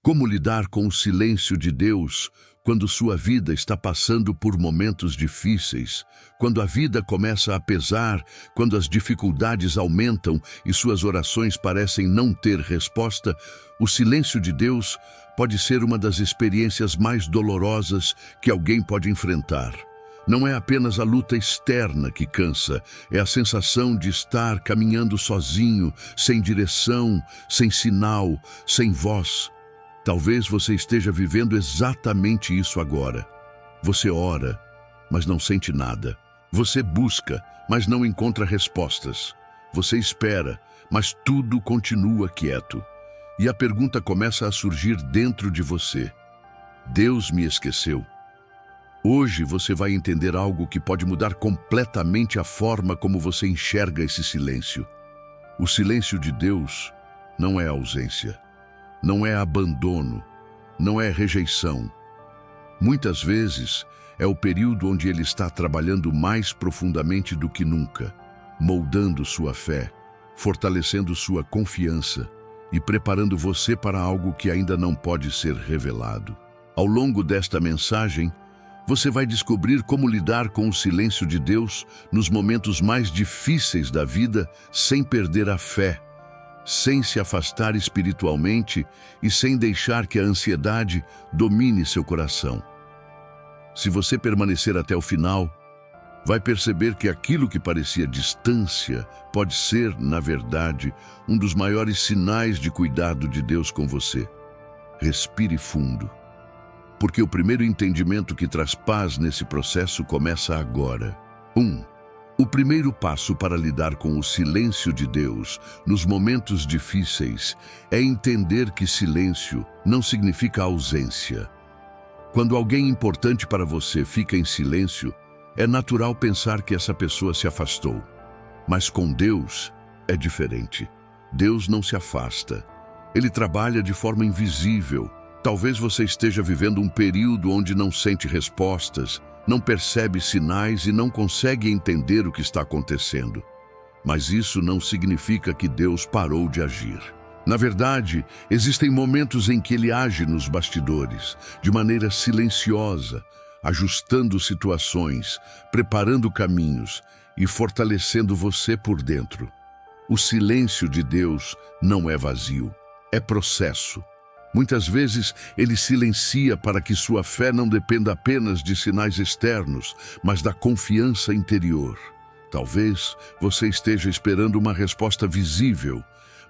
Como lidar com o silêncio de Deus quando sua vida está passando por momentos difíceis, quando a vida começa a pesar, quando as dificuldades aumentam e suas orações parecem não ter resposta? O silêncio de Deus pode ser uma das experiências mais dolorosas que alguém pode enfrentar. Não é apenas a luta externa que cansa, é a sensação de estar caminhando sozinho, sem direção, sem sinal, sem voz. Talvez você esteja vivendo exatamente isso agora. Você ora, mas não sente nada. Você busca, mas não encontra respostas. Você espera, mas tudo continua quieto. E a pergunta começa a surgir dentro de você: Deus me esqueceu? Hoje você vai entender algo que pode mudar completamente a forma como você enxerga esse silêncio. O silêncio de Deus não é ausência. Não é abandono, não é rejeição. Muitas vezes é o período onde Ele está trabalhando mais profundamente do que nunca, moldando sua fé, fortalecendo sua confiança e preparando você para algo que ainda não pode ser revelado. Ao longo desta mensagem, você vai descobrir como lidar com o silêncio de Deus nos momentos mais difíceis da vida sem perder a fé, sem se afastar espiritualmente e sem deixar que a ansiedade domine seu coração. Se você permanecer até o final, vai perceber que aquilo que parecia distância pode ser, na verdade, um dos maiores sinais de cuidado de Deus com você. Respire fundo, porque o primeiro entendimento que traz paz nesse processo começa agora. 1. O primeiro passo para lidar com o silêncio de Deus nos momentos difíceis é entender que silêncio não significa ausência. Quando alguém importante para você fica em silêncio, é natural pensar que essa pessoa se afastou. Mas com Deus é diferente. Deus não se afasta. Ele trabalha de forma invisível. Talvez você esteja vivendo um período onde não sente respostas, não percebe sinais e não consegue entender o que está acontecendo. Mas isso não significa que Deus parou de agir. Na verdade, existem momentos em que Ele age nos bastidores, de maneira silenciosa, ajustando situações, preparando caminhos e fortalecendo você por dentro. O silêncio de Deus não é vazio, é processo. Muitas vezes Ele silencia para que sua fé não dependa apenas de sinais externos, mas da confiança interior. Talvez você esteja esperando uma resposta visível,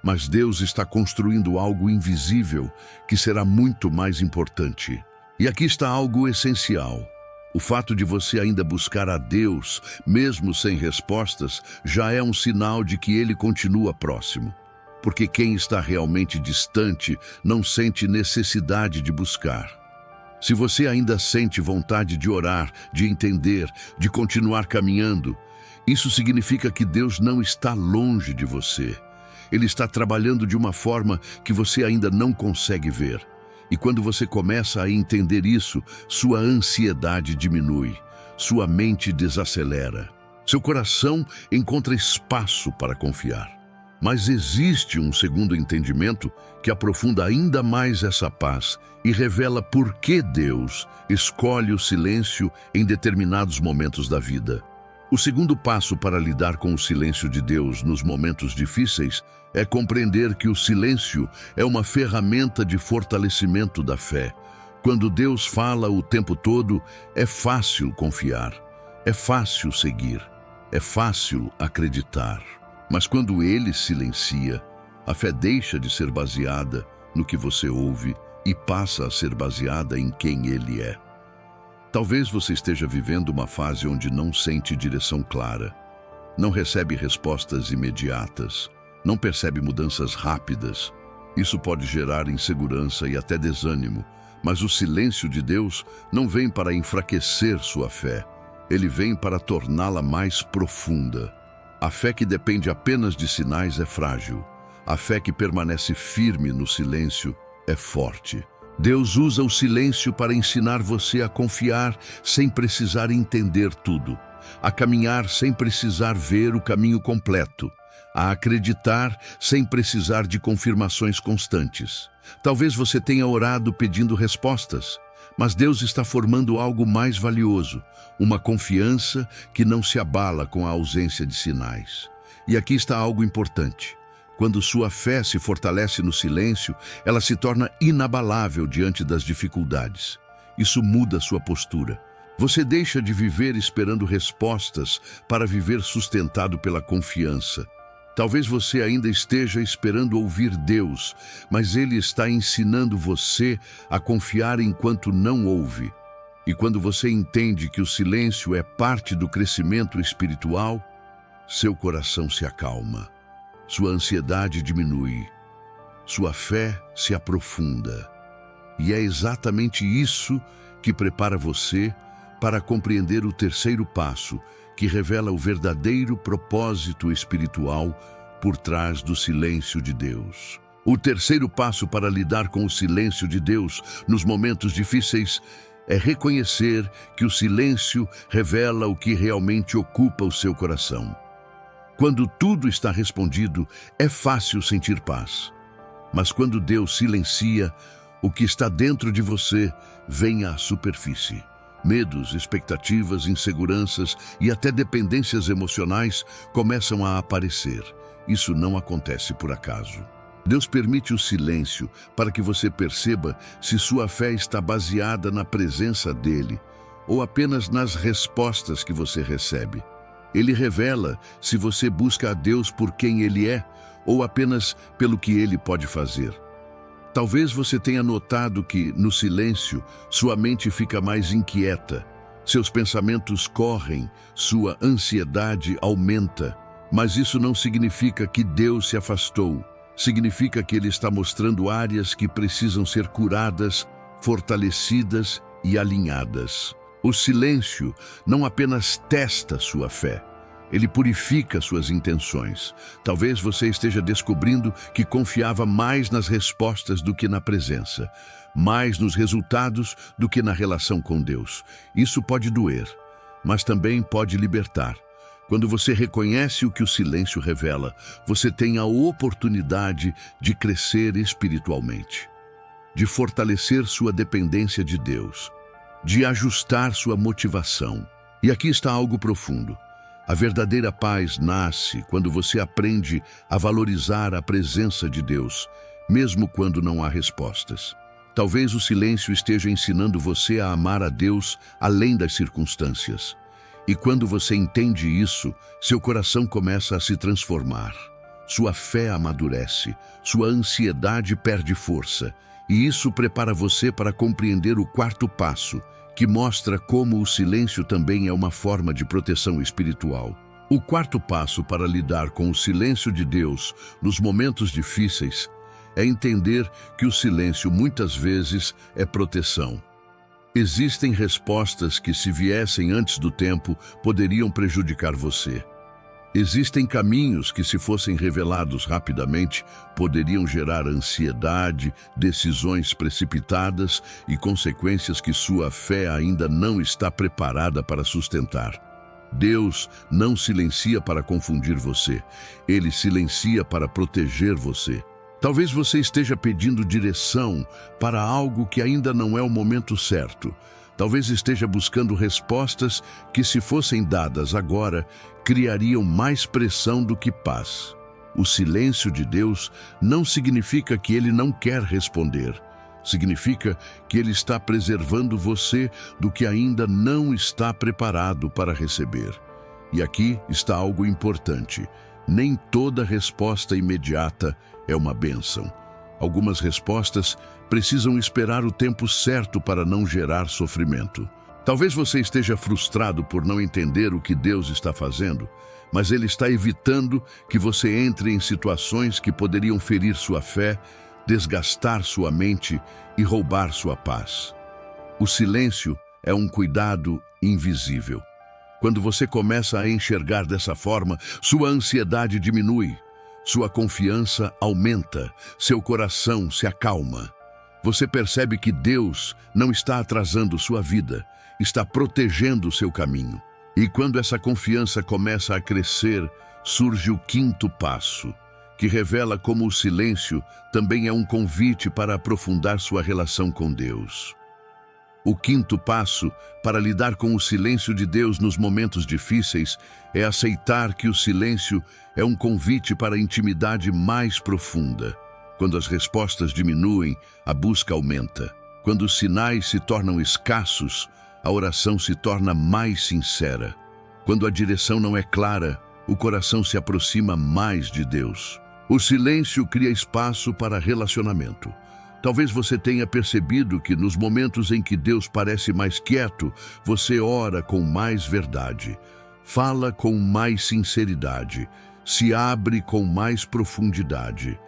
mas Deus está construindo algo invisível que será muito mais importante. E aqui está algo essencial. O fato de você ainda buscar a Deus, mesmo sem respostas, já é um sinal de que Ele continua próximo. Porque quem está realmente distante não sente necessidade de buscar. Se você ainda sente vontade de orar, de entender, de continuar caminhando, isso significa que Deus não está longe de você. Ele está trabalhando de uma forma que você ainda não consegue ver. E quando você começa a entender isso, sua ansiedade diminui, sua mente desacelera, seu coração encontra espaço para confiar. Mas existe um segundo entendimento que aprofunda ainda mais essa paz e revela por que Deus escolhe o silêncio em determinados momentos da vida. O segundo passo para lidar com o silêncio de Deus nos momentos difíceis é compreender que o silêncio é uma ferramenta de fortalecimento da fé. Quando Deus fala o tempo todo, é fácil confiar, é fácil seguir, é fácil acreditar. Mas quando Ele silencia, a fé deixa de ser baseada no que você ouve e passa a ser baseada em quem Ele é. Talvez você esteja vivendo uma fase onde não sente direção clara, não recebe respostas imediatas, não percebe mudanças rápidas. Isso pode gerar insegurança e até desânimo, mas o silêncio de Deus não vem para enfraquecer sua fé, Ele vem para torná-la mais profunda. A fé que depende apenas de sinais é frágil. A fé que permanece firme no silêncio é forte. Deus usa o silêncio para ensinar você a confiar sem precisar entender tudo, a caminhar sem precisar ver o caminho completo, a acreditar sem precisar de confirmações constantes. Talvez você tenha orado pedindo respostas, mas Deus está formando algo mais valioso, uma confiança que não se abala com a ausência de sinais. E aqui está algo importante. Quando sua fé se fortalece no silêncio, ela se torna inabalável diante das dificuldades. Isso muda sua postura. Você deixa de viver esperando respostas para viver sustentado pela confiança. Talvez você ainda esteja esperando ouvir Deus, mas Ele está ensinando você a confiar enquanto não ouve. E quando você entende que o silêncio é parte do crescimento espiritual, seu coração se acalma, sua ansiedade diminui, sua fé se aprofunda. E é exatamente isso que prepara você para compreender o terceiro passo, que revela o verdadeiro propósito espiritual por trás do silêncio de Deus. O terceiro passo para lidar com o silêncio de Deus nos momentos difíceis é reconhecer que o silêncio revela o que realmente ocupa o seu coração. Quando tudo está respondido, é fácil sentir paz. Mas quando Deus silencia, o que está dentro de você vem à superfície. Medos, expectativas, inseguranças e até dependências emocionais começam a aparecer. Isso não acontece por acaso. Deus permite o silêncio para que você perceba se sua fé está baseada na presença dEle ou apenas nas respostas que você recebe. Ele revela se você busca a Deus por quem Ele é ou apenas pelo que Ele pode fazer. Talvez você tenha notado que, no silêncio, sua mente fica mais inquieta, seus pensamentos correm, sua ansiedade aumenta. Mas isso não significa que Deus se afastou. Significa que Ele está mostrando áreas que precisam ser curadas, fortalecidas e alinhadas. O silêncio não apenas testa sua fé, ele purifica suas intenções. Talvez você esteja descobrindo que confiava mais nas respostas do que na presença, mais nos resultados do que na relação com Deus. Isso pode doer, mas também pode libertar. Quando você reconhece o que o silêncio revela, você tem a oportunidade de crescer espiritualmente, de fortalecer sua dependência de Deus, de ajustar sua motivação. E aqui está algo profundo. A verdadeira paz nasce quando você aprende a valorizar a presença de Deus, mesmo quando não há respostas. Talvez o silêncio esteja ensinando você a amar a Deus além das circunstâncias. E quando você entende isso, seu coração começa a se transformar. Sua fé amadurece, sua ansiedade perde força. E isso prepara você para compreender o quarto passo, que mostra como o silêncio também é uma forma de proteção espiritual. O quarto passo para lidar com o silêncio de Deus nos momentos difíceis é entender que o silêncio muitas vezes é proteção. Existem respostas que, se viessem antes do tempo, poderiam prejudicar você. Existem caminhos que, se fossem revelados rapidamente, poderiam gerar ansiedade, decisões precipitadas e consequências que sua fé ainda não está preparada para sustentar. Deus não silencia para confundir você, Ele silencia para proteger você. Talvez você esteja pedindo direção para algo que ainda não é o momento certo. Talvez esteja buscando respostas que, se fossem dadas agora, criariam mais pressão do que paz. O silêncio de Deus não significa que Ele não quer responder. Significa que Ele está preservando você do que ainda não está preparado para receber. E aqui está algo importante. Nem toda resposta imediata é uma bênção. Algumas respostas precisam esperar o tempo certo para não gerar sofrimento. Talvez você esteja frustrado por não entender o que Deus está fazendo, mas Ele está evitando que você entre em situações que poderiam ferir sua fé, desgastar sua mente e roubar sua paz. O silêncio é um cuidado invisível. Quando você começa a enxergar dessa forma, sua ansiedade diminui, sua confiança aumenta, seu coração se acalma. Você percebe que Deus não está atrasando sua vida, está protegendo o seu caminho. E quando essa confiança começa a crescer, surge o quinto passo, que revela como o silêncio também é um convite para aprofundar sua relação com Deus. O quinto passo para lidar com o silêncio de Deus nos momentos difíceis é aceitar que o silêncio é um convite para a intimidade mais profunda. Quando as respostas diminuem, a busca aumenta. Quando os sinais se tornam escassos, a oração se torna mais sincera. Quando a direção não é clara, o coração se aproxima mais de Deus. O silêncio cria espaço para relacionamento. Talvez você tenha percebido que nos momentos em que Deus parece mais quieto, você ora com mais verdade, fala com mais sinceridade, se abre com mais profundidade.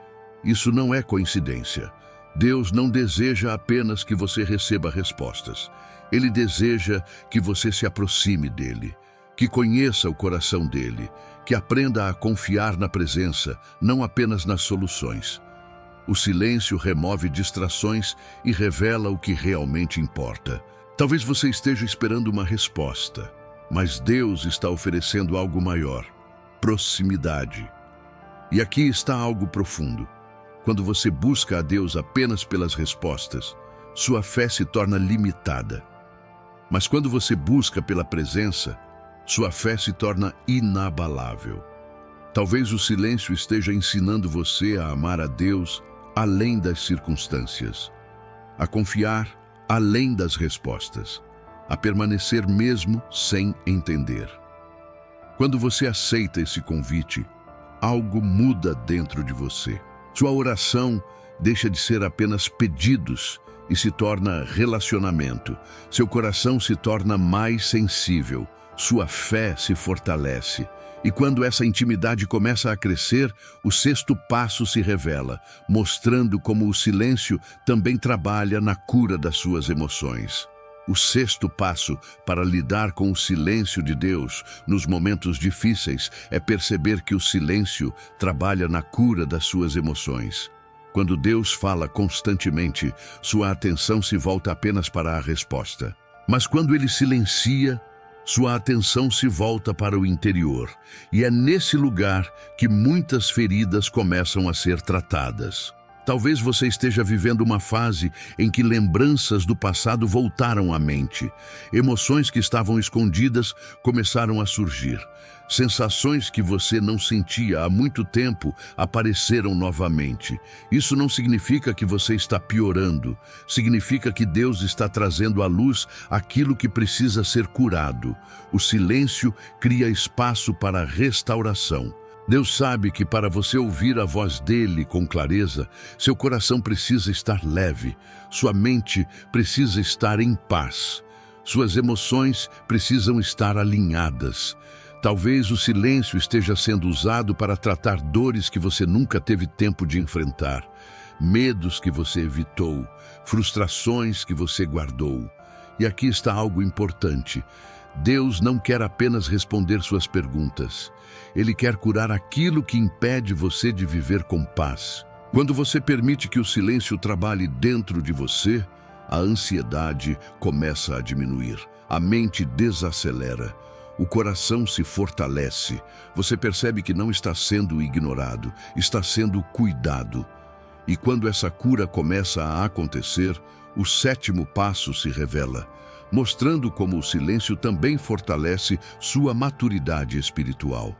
Isso não é coincidência. Deus não deseja apenas que você receba respostas. Ele deseja que você se aproxime dele, que conheça o coração dele, que aprenda a confiar na presença, não apenas nas soluções. O silêncio remove distrações e revela o que realmente importa. Talvez você esteja esperando uma resposta, mas Deus está oferecendo algo maior: proximidade. E aqui está algo profundo. Quando você busca a Deus apenas pelas respostas, sua fé se torna limitada. Mas quando você busca pela presença, sua fé se torna inabalável. Talvez o silêncio esteja ensinando você a amar a Deus além das circunstâncias, a confiar além das respostas, a permanecer mesmo sem entender. Quando você aceita esse convite, algo muda dentro de você. Sua oração deixa de ser apenas pedidos e se torna relacionamento. Seu coração se torna mais sensível, sua fé se fortalece. E quando essa intimidade começa a crescer, o sexto passo se revela, mostrando como o silêncio também trabalha na cura das suas emoções. O sexto passo para lidar com o silêncio de Deus nos momentos difíceis é perceber que o silêncio trabalha na cura das suas emoções. Quando Deus fala constantemente, sua atenção se volta apenas para a resposta. Mas quando ele silencia, sua atenção se volta para o interior, e é nesse lugar que muitas feridas começam a ser tratadas. Talvez você esteja vivendo uma fase em que lembranças do passado voltaram à mente. Emoções que estavam escondidas começaram a surgir. Sensações que você não sentia há muito tempo apareceram novamente. Isso não significa que você está piorando. Significa que Deus está trazendo à luz aquilo que precisa ser curado. O silêncio cria espaço para a restauração. Deus sabe que para você ouvir a voz dele com clareza, seu coração precisa estar leve, sua mente precisa estar em paz, suas emoções precisam estar alinhadas. Talvez o silêncio esteja sendo usado para tratar dores que você nunca teve tempo de enfrentar, medos que você evitou, frustrações que você guardou. E aqui está algo importante. Deus não quer apenas responder suas perguntas. Ele quer curar aquilo que impede você de viver com paz. Quando você permite que o silêncio trabalhe dentro de você, a ansiedade começa a diminuir, a mente desacelera, o coração se fortalece. Você percebe que não está sendo ignorado, está sendo cuidado. E quando essa cura começa a acontecer, o sétimo passo se revela, mostrando como o silêncio também fortalece sua maturidade espiritual.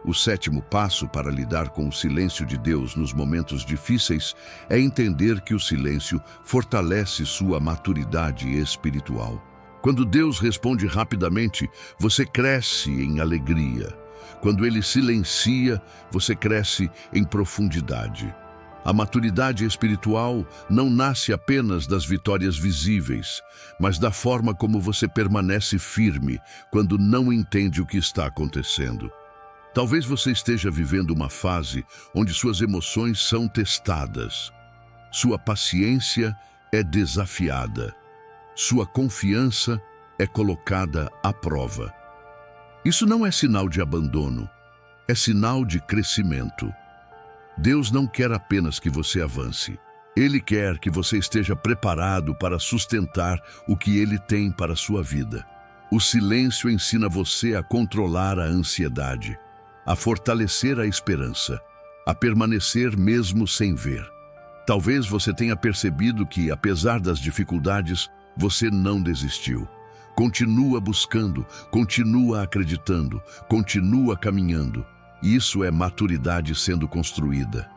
O sétimo passo para lidar com o silêncio de Deus nos momentos difíceis é entender que o silêncio fortalece sua maturidade espiritual. Quando Deus responde rapidamente, você cresce em alegria. Quando Ele silencia, você cresce em profundidade. A maturidade espiritual não nasce apenas das vitórias visíveis, mas da forma como você permanece firme quando não entende o que está acontecendo. Talvez você esteja vivendo uma fase onde suas emoções são testadas. Sua paciência é desafiada. Sua confiança é colocada à prova. Isso não é sinal de abandono, é sinal de crescimento. Deus não quer apenas que você avance. Ele quer que você esteja preparado para sustentar o que Ele tem para a sua vida. O silêncio ensina você a controlar a ansiedade, a fortalecer a esperança, a permanecer mesmo sem ver. Talvez você tenha percebido que, apesar das dificuldades, você não desistiu. Continua buscando, continua acreditando, continua caminhando. Isso é maturidade sendo construída.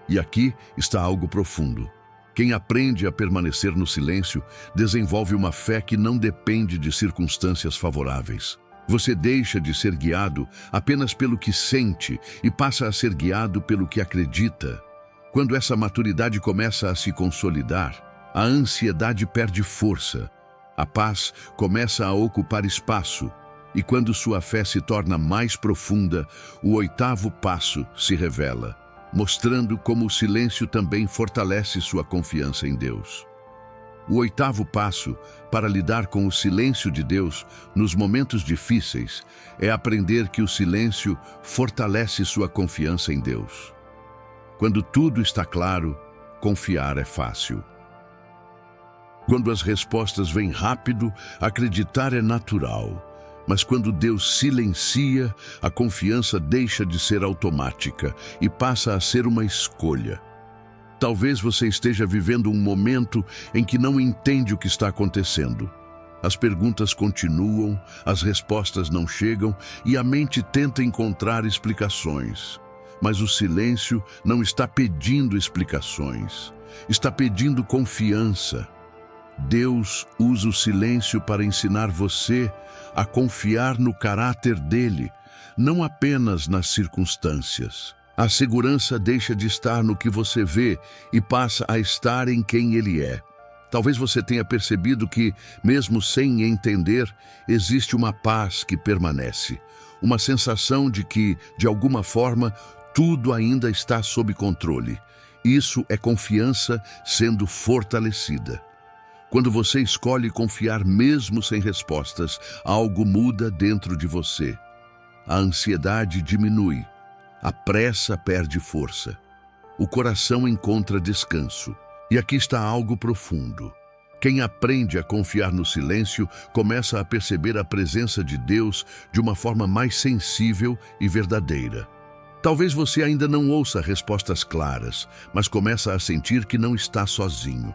E aqui está algo profundo. Quem aprende a permanecer no silêncio desenvolve uma fé que não depende de circunstâncias favoráveis. Você deixa de ser guiado apenas pelo que sente e passa a ser guiado pelo que acredita. Quando essa maturidade começa a se consolidar, a ansiedade perde força, a paz começa a ocupar espaço, e quando sua fé se torna mais profunda, o 8º passo se revela, mostrando como o silêncio também fortalece sua confiança em Deus. O 8º passo para lidar com o silêncio de Deus nos momentos difíceis é aprender que o silêncio fortalece sua confiança em Deus. Quando tudo está claro, confiar é fácil. Quando as respostas vêm rápido, acreditar é natural. Mas quando Deus silencia, a confiança deixa de ser automática e passa a ser uma escolha. Talvez você esteja vivendo um momento em que não entende o que está acontecendo. As perguntas continuam, as respostas não chegam e a mente tenta encontrar explicações. Mas o silêncio não está pedindo explicações, está pedindo confiança. Deus usa o silêncio para ensinar você a confiar no caráter dele, não apenas nas circunstâncias. A segurança deixa de estar no que você vê e passa a estar em quem ele é. Talvez você tenha percebido que, mesmo sem entender, existe uma paz que permanece, uma sensação de que, de alguma forma, tudo ainda está sob controle. Isso é confiança sendo fortalecida. Quando você escolhe confiar mesmo sem respostas, algo muda dentro de você. A ansiedade diminui, a pressa perde força, o coração encontra descanso. E aqui está algo profundo. Quem aprende a confiar no silêncio começa a perceber a presença de Deus de uma forma mais sensível e verdadeira. Talvez você ainda não ouça respostas claras, mas começa a sentir que não está sozinho.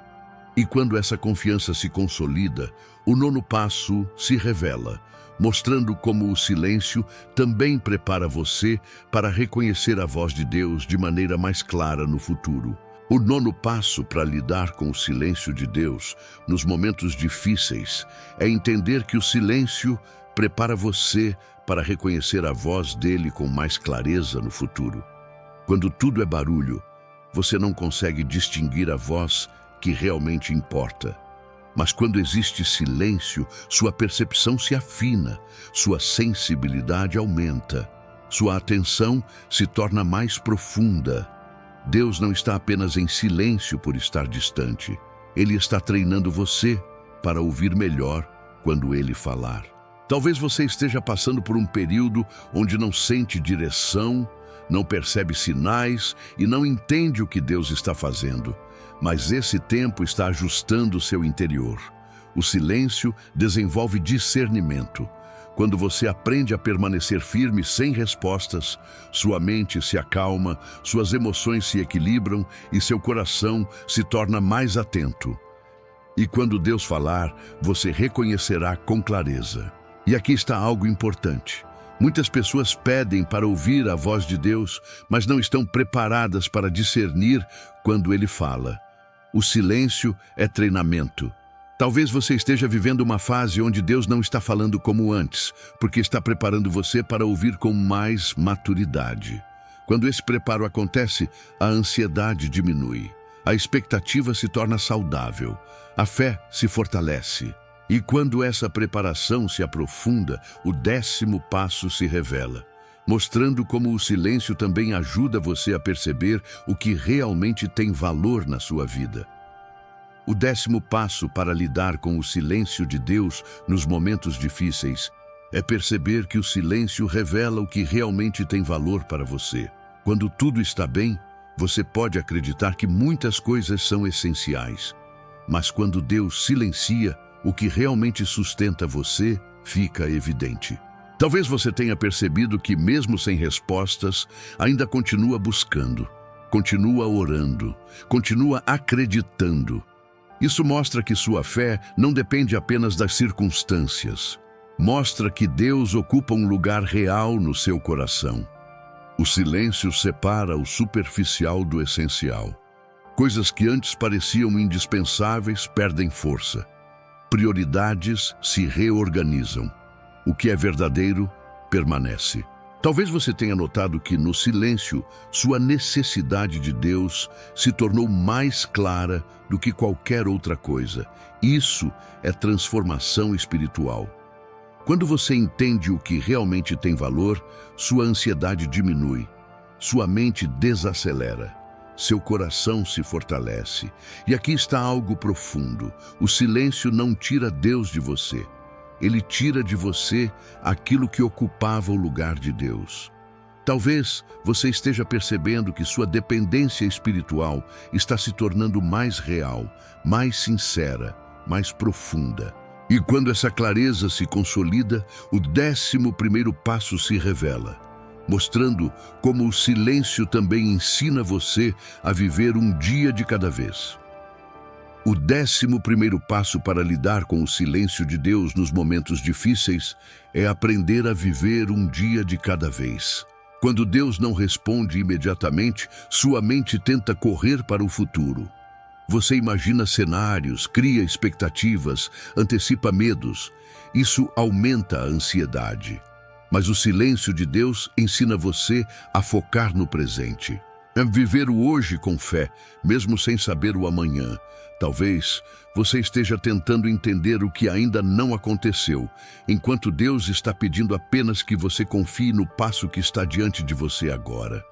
E quando essa confiança se consolida, o 9º passo se revela, mostrando como o silêncio também prepara você para reconhecer a voz de Deus de maneira mais clara no futuro. O 9º passo para lidar com o silêncio de Deus nos momentos difíceis é entender que o silêncio prepara você para reconhecer a voz dele com mais clareza no futuro. Quando tudo é barulho, você não consegue distinguir a voz que realmente importa. Mas quando existe silêncio, sua percepção se afina, sua sensibilidade aumenta, sua atenção se torna mais profunda. Deus não está apenas em silêncio por estar distante. Ele está treinando você para ouvir melhor quando ele falar. Talvez você esteja passando por um período onde não sente direção, não percebe sinais e não entende o que Deus está fazendo. Mas esse tempo está ajustando o seu interior. O silêncio desenvolve discernimento. Quando você aprende a permanecer firme sem respostas, sua mente se acalma, suas emoções se equilibram e seu coração se torna mais atento. E quando Deus falar, você reconhecerá com clareza. E aqui está algo importante. Muitas pessoas pedem para ouvir a voz de Deus, mas não estão preparadas para discernir quando Ele fala. O silêncio é treinamento. Talvez você esteja vivendo uma fase onde Deus não está falando como antes, porque está preparando você para ouvir com mais maturidade. Quando esse preparo acontece, a ansiedade diminui, a expectativa se torna saudável, a fé se fortalece. E quando essa preparação se aprofunda, o 10º passo se revela, mostrando como o silêncio também ajuda você a perceber o que realmente tem valor na sua vida. O 10º passo para lidar com o silêncio de Deus nos momentos difíceis é perceber que o silêncio revela o que realmente tem valor para você. Quando tudo está bem, você pode acreditar que muitas coisas são essenciais. Mas quando Deus silencia, o que realmente sustenta você fica evidente. Talvez você tenha percebido que, mesmo sem respostas, ainda continua buscando, continua orando, continua acreditando. Isso mostra que sua fé não depende apenas das circunstâncias. Mostra que Deus ocupa um lugar real no seu coração. O silêncio separa o superficial do essencial. Coisas que antes pareciam indispensáveis perdem força. Prioridades se reorganizam. O que é verdadeiro permanece. Talvez você tenha notado que, no silêncio, sua necessidade de Deus se tornou mais clara do que qualquer outra coisa. Isso é transformação espiritual. Quando você entende o que realmente tem valor, sua ansiedade diminui, sua mente desacelera, seu coração se fortalece. E aqui está algo profundo. O silêncio não tira Deus de você. Ele tira de você aquilo que ocupava o lugar de Deus. Talvez você esteja percebendo que sua dependência espiritual está se tornando mais real, mais sincera, mais profunda. E quando essa clareza se consolida, o 11º passo se revela, mostrando como o silêncio também ensina você a viver um dia de cada vez. O 11º passo para lidar com o silêncio de Deus nos momentos difíceis é aprender a viver um dia de cada vez. Quando Deus não responde imediatamente, sua mente tenta correr para o futuro. Você imagina cenários, cria expectativas, antecipa medos. Isso aumenta a ansiedade. Mas o silêncio de Deus ensina você a focar no presente. É viver o hoje com fé, mesmo sem saber o amanhã. Talvez você esteja tentando entender o que ainda não aconteceu, enquanto Deus está pedindo apenas que você confie no passo que está diante de você agora.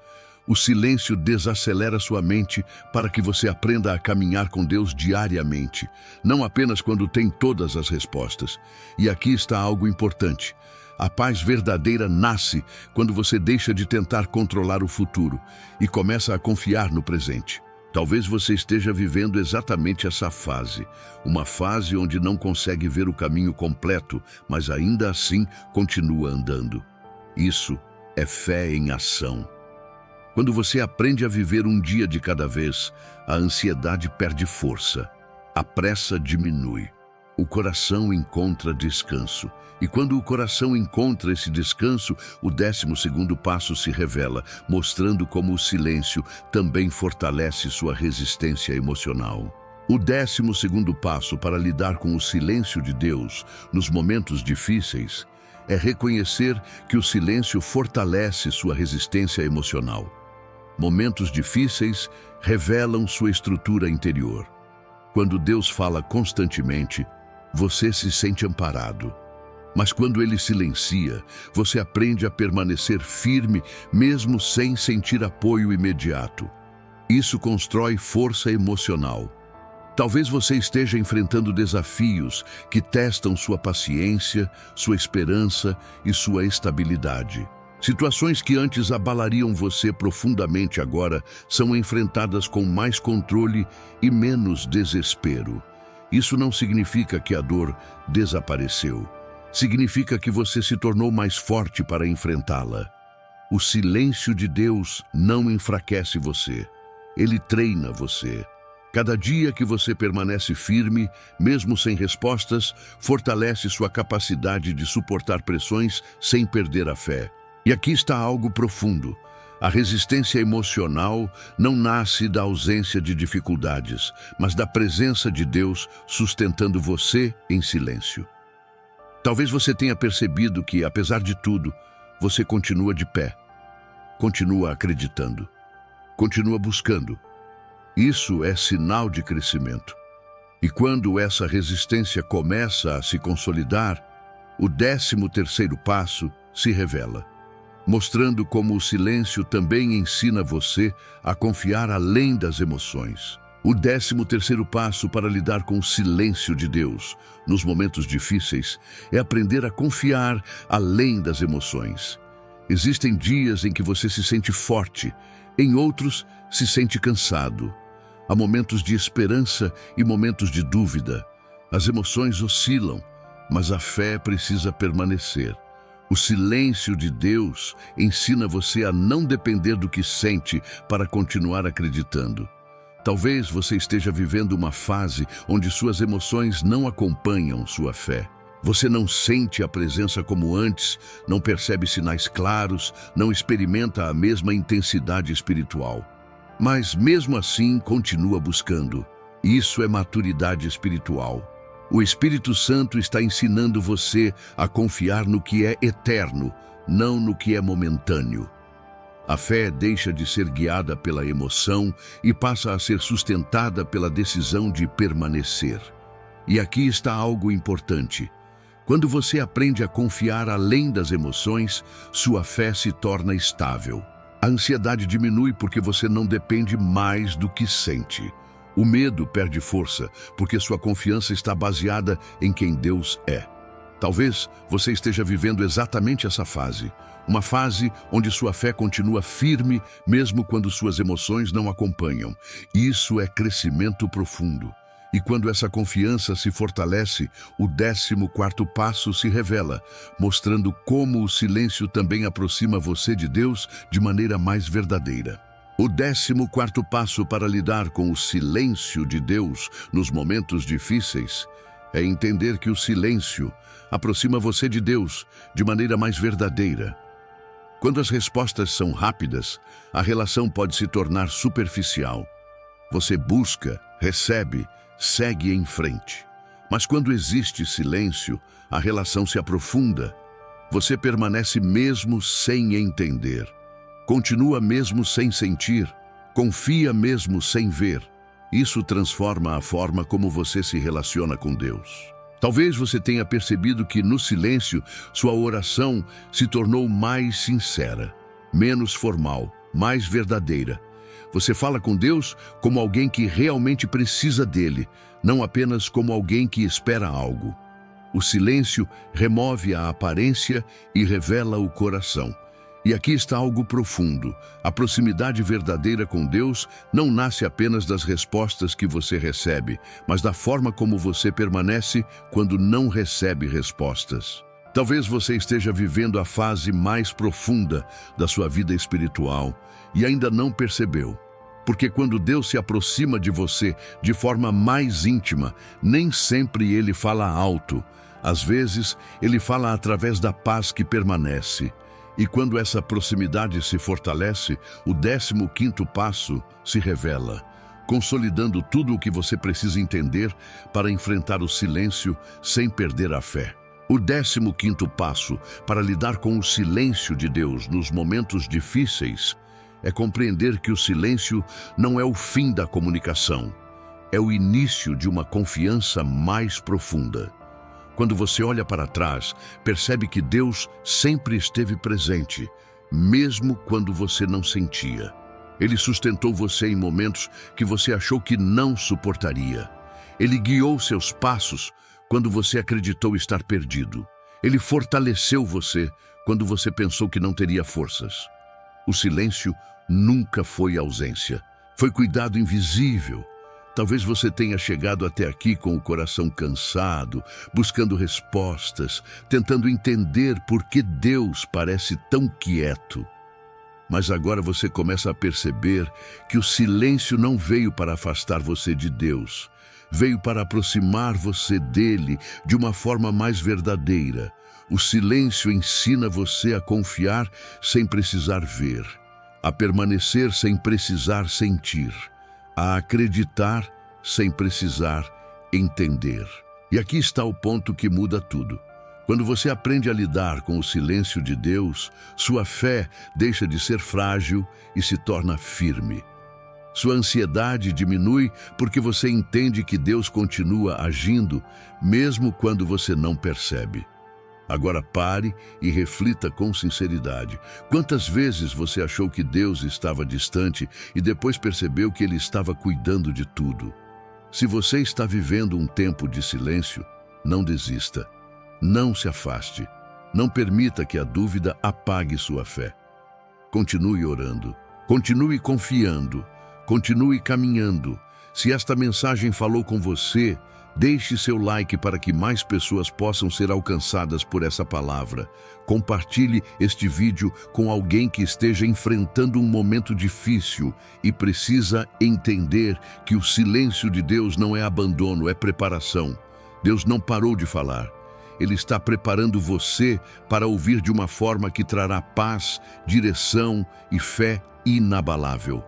O silêncio desacelera sua mente para que você aprenda a caminhar com Deus diariamente, não apenas quando tem todas as respostas. E aqui está algo importante. A paz verdadeira nasce quando você deixa de tentar controlar o futuro e começa a confiar no presente. Talvez você esteja vivendo exatamente essa fase, uma fase onde não consegue ver o caminho completo, mas ainda assim continua andando. Isso é fé em ação. Quando você aprende a viver um dia de cada vez, a ansiedade perde força, a pressa diminui, o coração encontra descanso. E quando o coração encontra esse descanso, o 12º passo se revela, mostrando como o silêncio também fortalece sua resistência emocional. O 12º passo para lidar com o silêncio de Deus nos momentos difíceis é reconhecer que o silêncio fortalece sua resistência emocional. Momentos difíceis revelam sua estrutura interior. Quando Deus fala constantemente, você se sente amparado. Mas quando Ele silencia, você aprende a permanecer firme, mesmo sem sentir apoio imediato. Isso constrói força emocional. Talvez você esteja enfrentando desafios que testam sua paciência, sua esperança e sua estabilidade. Situações que antes abalariam você profundamente agora são enfrentadas com mais controle e menos desespero. Isso não significa que a dor desapareceu. Significa que você se tornou mais forte para enfrentá-la. O silêncio de Deus não enfraquece você. Ele treina você. Cada dia que você permanece firme, mesmo sem respostas, fortalece sua capacidade de suportar pressões sem perder a fé. E aqui está algo profundo. A resistência emocional não nasce da ausência de dificuldades, mas da presença de Deus sustentando você em silêncio. Talvez você tenha percebido que, apesar de tudo, você continua de pé, continua acreditando, continua buscando. Isso é sinal de crescimento. E quando essa resistência começa a se consolidar, o 13º passo se revela, mostrando como o silêncio também ensina você a confiar além das emoções. O 13º passo para lidar com o silêncio de Deus nos momentos difíceis é aprender a confiar além das emoções. Existem dias em que você se sente forte, em outros se sente cansado. Há momentos de esperança e momentos de dúvida. As emoções oscilam, mas a fé precisa permanecer. O silêncio de Deus ensina você a não depender do que sente para continuar acreditando. Talvez você esteja vivendo uma fase onde suas emoções não acompanham sua fé. Você não sente a presença como antes, não percebe sinais claros, não experimenta a mesma intensidade espiritual. Mas mesmo assim continua buscando. Isso é maturidade espiritual. O Espírito Santo está ensinando você a confiar no que é eterno, não no que é momentâneo. A fé deixa de ser guiada pela emoção e passa a ser sustentada pela decisão de permanecer. E aqui está algo importante. Quando você aprende a confiar além das emoções, sua fé se torna estável. A ansiedade diminui porque você não depende mais do que sente. O medo perde força porque sua confiança está baseada em quem Deus é. Talvez você esteja vivendo exatamente essa fase. Uma fase onde sua fé continua firme mesmo quando suas emoções não acompanham. Isso é crescimento profundo. E quando essa confiança se fortalece, o 14º passo se revela, mostrando como o silêncio também aproxima você de Deus de maneira mais verdadeira. O 14º passo para lidar com o silêncio de Deus nos momentos difíceis é entender que o silêncio aproxima você de Deus de maneira mais verdadeira. Quando as respostas são rápidas, a relação pode se tornar superficial. Você busca, recebe, segue em frente. Mas quando existe silêncio, a relação se aprofunda. Você permanece mesmo sem entender. Continua mesmo sem sentir. Confia mesmo sem ver. Isso transforma a forma como você se relaciona com Deus. Talvez você tenha percebido que no silêncio, sua oração se tornou mais sincera, menos formal, mais verdadeira. Você fala com Deus como alguém que realmente precisa dele, não apenas como alguém que espera algo. O silêncio remove a aparência e revela o coração. E aqui está algo profundo. A proximidade verdadeira com Deus não nasce apenas das respostas que você recebe, mas da forma como você permanece quando não recebe respostas. Talvez você esteja vivendo a fase mais profunda da sua vida espiritual e ainda não percebeu. Porque quando Deus se aproxima de você de forma mais íntima, nem sempre Ele fala alto. Às vezes, Ele fala através da paz que permanece. E quando essa proximidade se fortalece, o 15º passo se revela, consolidando tudo o que você precisa entender para enfrentar o silêncio sem perder a fé. O 15º passo para lidar com o silêncio de Deus nos momentos difíceis é compreender que o silêncio não é o fim da comunicação, é o início de uma confiança mais profunda. Quando você olha para trás, percebe que Deus sempre esteve presente, mesmo quando você não sentia. Ele sustentou você em momentos que você achou que não suportaria. Ele guiou seus passos quando você acreditou estar perdido. Ele fortaleceu você quando você pensou que não teria forças. O silêncio nunca foi ausência. Foi cuidado invisível. Talvez você tenha chegado até aqui com o coração cansado, buscando respostas, tentando entender por que Deus parece tão quieto. Mas agora você começa a perceber que o silêncio não veio para afastar você de Deus. Veio para aproximar você dele de uma forma mais verdadeira. O silêncio ensina você a confiar sem precisar ver, a permanecer sem precisar sentir, a acreditar sem precisar entender. E aqui está o ponto que muda tudo. Quando você aprende a lidar com o silêncio de Deus, sua fé deixa de ser frágil e se torna firme. Sua ansiedade diminui porque você entende que Deus continua agindo, mesmo quando você não percebe. Agora pare e reflita com sinceridade. Quantas vezes você achou que Deus estava distante e depois percebeu que Ele estava cuidando de tudo? Se você está vivendo um tempo de silêncio, não desista. Não se afaste. Não permita que a dúvida apague sua fé. Continue orando. Continue confiando. Continue caminhando. Se esta mensagem falou com você, deixe seu like para que mais pessoas possam ser alcançadas por essa palavra. Compartilhe este vídeo com alguém que esteja enfrentando um momento difícil e precisa entender que o silêncio de Deus não é abandono, é preparação. Deus não parou de falar. Ele está preparando você para ouvir de uma forma que trará paz, direção e fé inabalável.